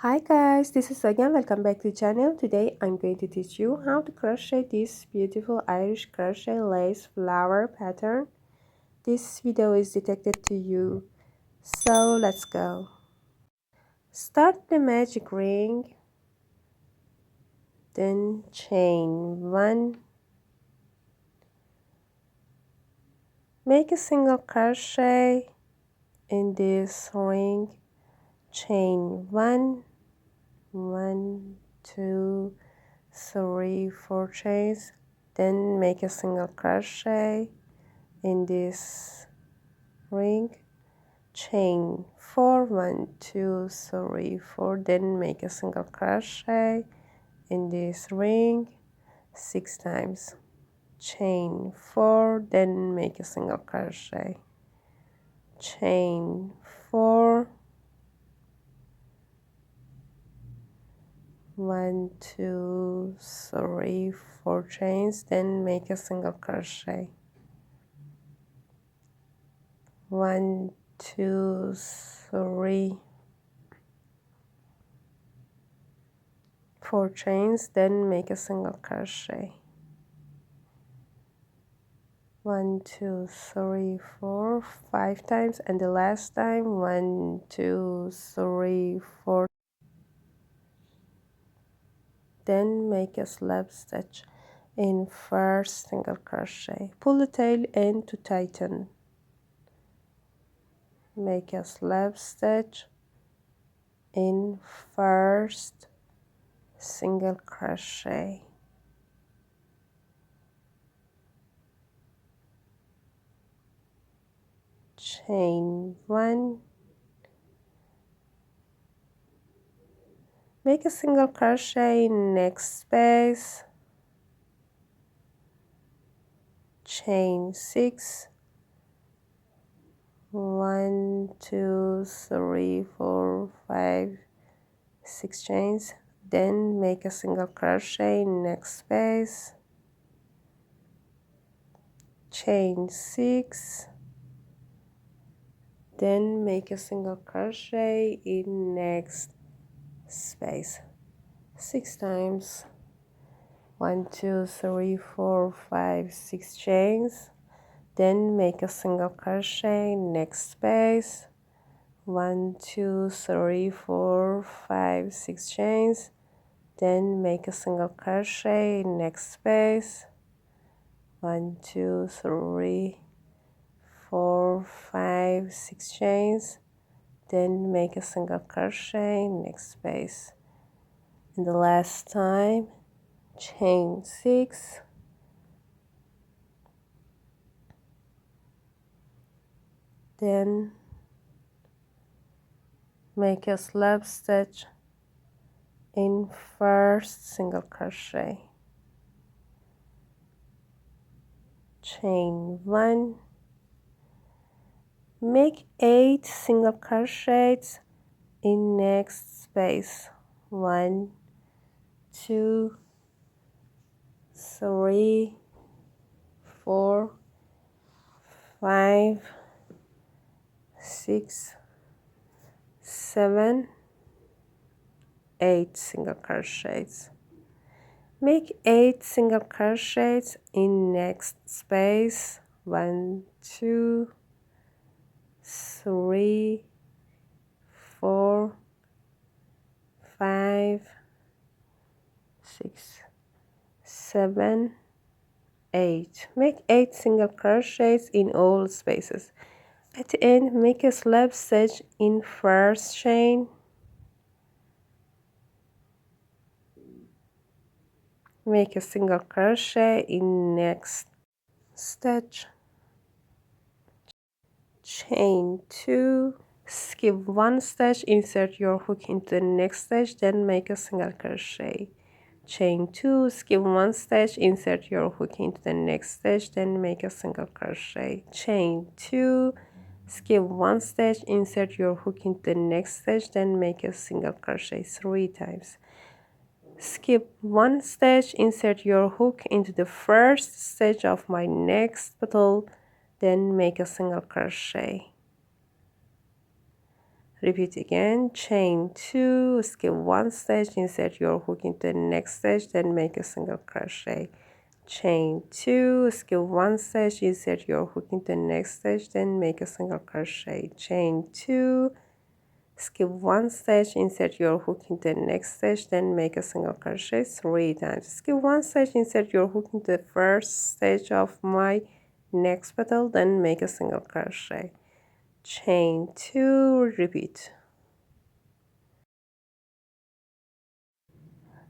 Hi guys, this is again. Welcome back to the channel. Today I'm going to teach you how to crochet this beautiful Irish crochet lace flower pattern. This video is detected to you, so let's go. Start the magic ring, then chain 1, make a single crochet in this ring, chain 1, 1, 2, 3, 4 chains, then make a single crochet in this ring, chain 4, 1, 2, 3, 4, then make a single crochet in this ring 6 times, chain 4, then make a single crochet, chain 4, 1, 2, 3, 4 chains, then make a single crochet, 1, 2, 3, 4 chains, then make a single crochet, 1, 2, 3, 4, 5 times, and the last time 1, 2, 3, 4, then make a slip stitch in first single crochet, pull the tail end to tighten, make a slip stitch in first single crochet, chain 1, make a single crochet in next space, chain 6, 1, 2, 3, 4, 5, 6 chains, then make a single crochet in next space, chain 6, then make a single crochet in next space 6 times, 1, 2, 3, 4, 5, 6 chains, then make a single crochet in next space, 1, 2, 3, 4, 5, 6 chains, then make a single crochet in next space, 1, 2, 3, 4, 5, 6 chains, then make a single crochet in next space, and the last time chain 6, then make a slip stitch in first single crochet, chain 1, make 8 single crochets in next space, 1, 2, 3, 4, 5, 6, 7, 8 single crochets. Make 8 single crochets in next space, 1, 2, 3, 4, 5, 6, 7, 8. Make 8 single crochets in all spaces. At the end, make a slip stitch in first chain, make a single crochet in next stitch, chain 2, skip 1 stitch, insert your hook into the next stitch, then make a single crochet, chain 2, skip 1 stitch, insert your hook into the next stitch, then make a single crochet, chain 2, skip 1 stitch, insert your hook into the next stitch, then make a single crochet 3 times, skip 1 stitch, insert your hook into the first stitch of my next petal, then make a single crochet. Repeat again, chain 2, skip 1 stitch, insert your hook into the next stitch, then make a single crochet. Chain 2, skip 1 stitch, insert your hook into the next stitch, then make a single crochet. Chain 2, skip 1 stitch, insert your hook into the next stitch, then make a single crochet 3 times. Skip 1 stitch, insert your hook into the first stitch of my next petal, then make a single crochet. Chain 2, repeat.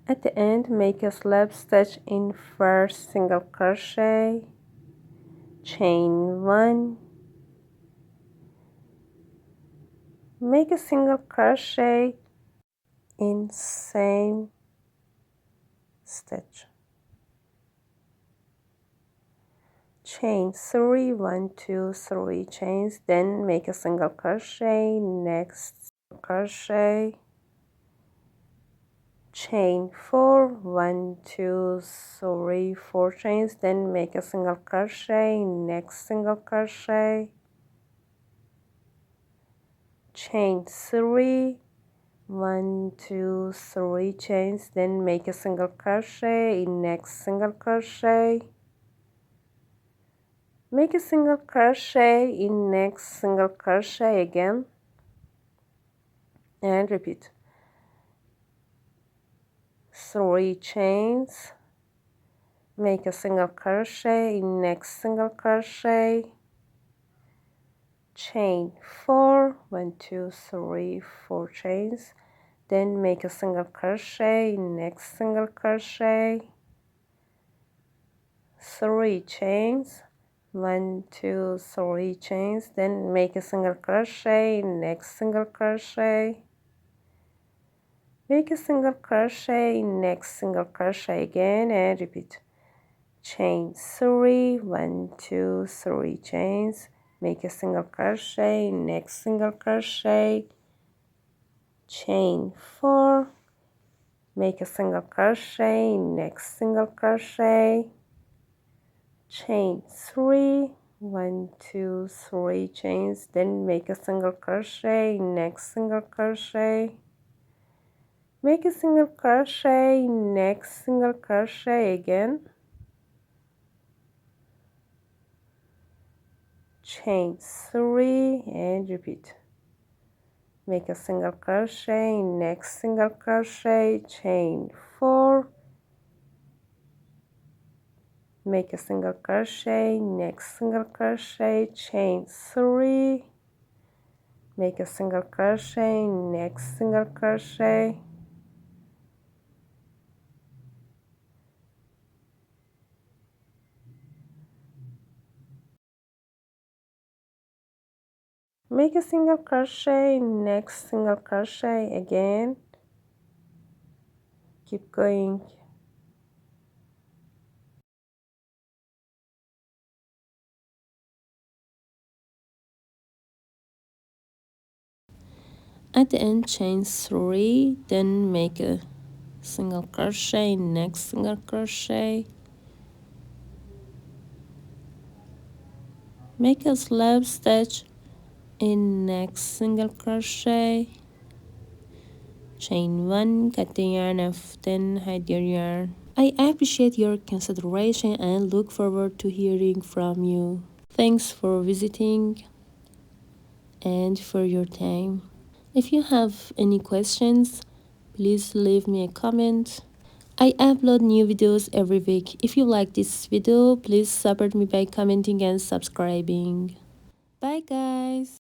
At the end, make a slip stitch in first single crochet, chain 1, make a single crochet in same stitch, chain 3, 1 2 3 chains, then make a single crochet, next crochet, chain 4, 1 2 3 4 chains, then make a single crochet, next single crochet, chain 3, 1 2 3 chains, then make a single crochet, next single crochet, make a single crochet in next single crochet again, and repeat. 3 chains, make a single crochet in next single crochet, chain 4, 1 2 3 4 chains, then make a single crochet in next single crochet, 3 chains, 1 2 3 chains, then make a single crochet, next single crochet, make a single crochet, next single crochet again, and repeat. Chain 3, 1 2 3 chains, make a single crochet, next single crochet, chain 4, make a single crochet, next single crochet, chain 3, 1 2 3 chains, then make a single crochet, next single crochet, make a single crochet, next single crochet again, chain 3, and repeat. Make a single crochet, next single crochet, chain 4, make a single crochet, next single crochet, chain 3, make a single crochet, next single crochet, make a single crochet, next single crochet again, keep going. At the end, chain 3, then make a single crochet, next single crochet, make a slip stitch in next single crochet, chain 1, cut the yarn off, then hide your yarn. I appreciate your consideration and look forward to hearing from you. Thanks for visiting and for your time. If you have any questions, please leave me a comment. I upload new videos every week. If you like this video, please support me by commenting and subscribing. Bye guys!